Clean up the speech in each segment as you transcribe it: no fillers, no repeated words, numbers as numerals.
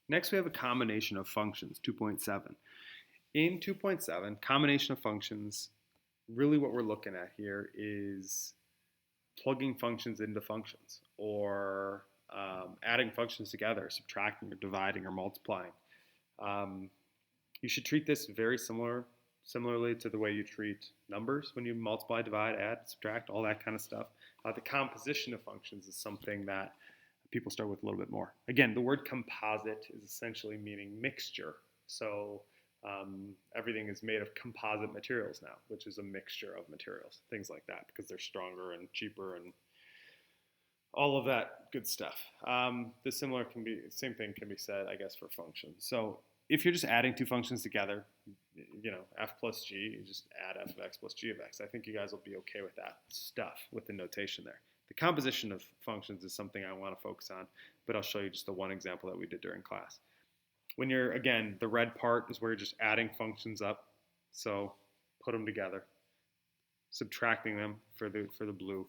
Next, we have a combination of functions, 2.7. In 2.7, combination of functions, really what we're looking at here is plugging functions into functions, or adding functions together, subtracting or dividing or multiplying. Um, you should treat this very similarly to the way you treat numbers when you multiply, divide, add, subtract, all that kind of stuff. The composition of functions is something that people start with a little bit more. Again, the word composite is essentially meaning mixture. So everything is made of composite materials now, which is a mixture of materials, things like that, because they're stronger and cheaper and all of that good stuff. Same thing can be said, I guess, for functions. So if you're just adding two functions together, f plus g, you just add f of x plus g of x. I think you guys will be okay with that stuff, with the notation there. The composition of functions is something I want to focus on, but I'll show you just the one example that we did during class. When you're, again, the red part is where you're just adding functions up, so put them together, subtracting them for the blue,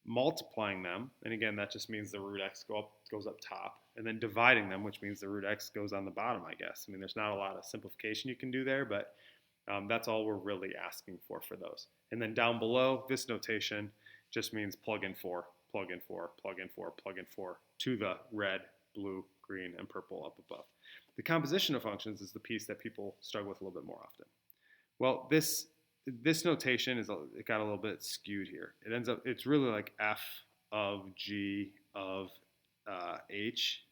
multiplying them, and again, that just means the root x goes up top, and then dividing them, which means the root x goes on the bottom, I guess. I mean, there's not a lot of simplification you can do there, but that's all we're really asking for those. And then down below, this notation just means plug in 4, plug in 4, plug in 4, plug in 4 to the red, blue, green, and purple up above. The composition of functions is the piece that people struggle with a little bit more often. Well, this notation it got a little bit skewed here. It's really like f of g of h,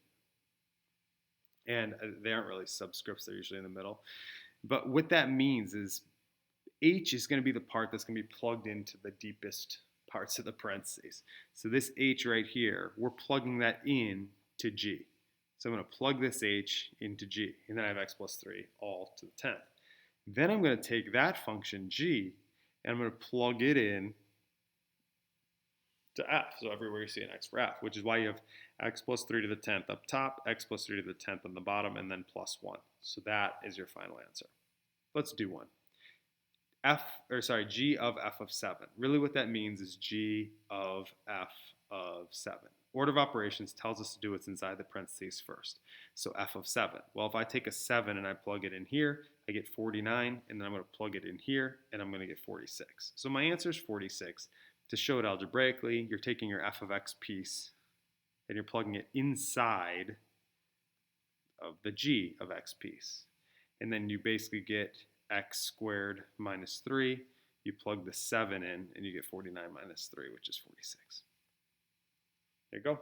and they aren't really subscripts, they're usually in the middle. But what that means is h is going to be the part that's going to be plugged into the deepest parts of the parentheses. So this h right here, we're plugging that in to g. So I'm going to plug this h into g, and then I have x plus 3 all to the 10th. Then I'm going to take that function g, and I'm going to plug it in to f. So everywhere you see an x for f, which is why you have x plus 3 to the 10th up top, x plus 3 to the 10th on the bottom, and then plus 1. So that is your final answer. Let's do one. G of f of 7. Really what that means is g of f of 7. Order of operations tells us to do what's inside the parentheses first. So f of 7. Well, if I take a 7 and I plug it in here, I get 49, and then I'm going to plug it in here, and I'm going to get 46. So my answer is 46. To show it algebraically, you're taking your f of x piece, and you're plugging it inside of the g of x piece. And then you basically get x squared minus 3. You plug the 7 in, and you get 49 minus 3, which is 46. There you go.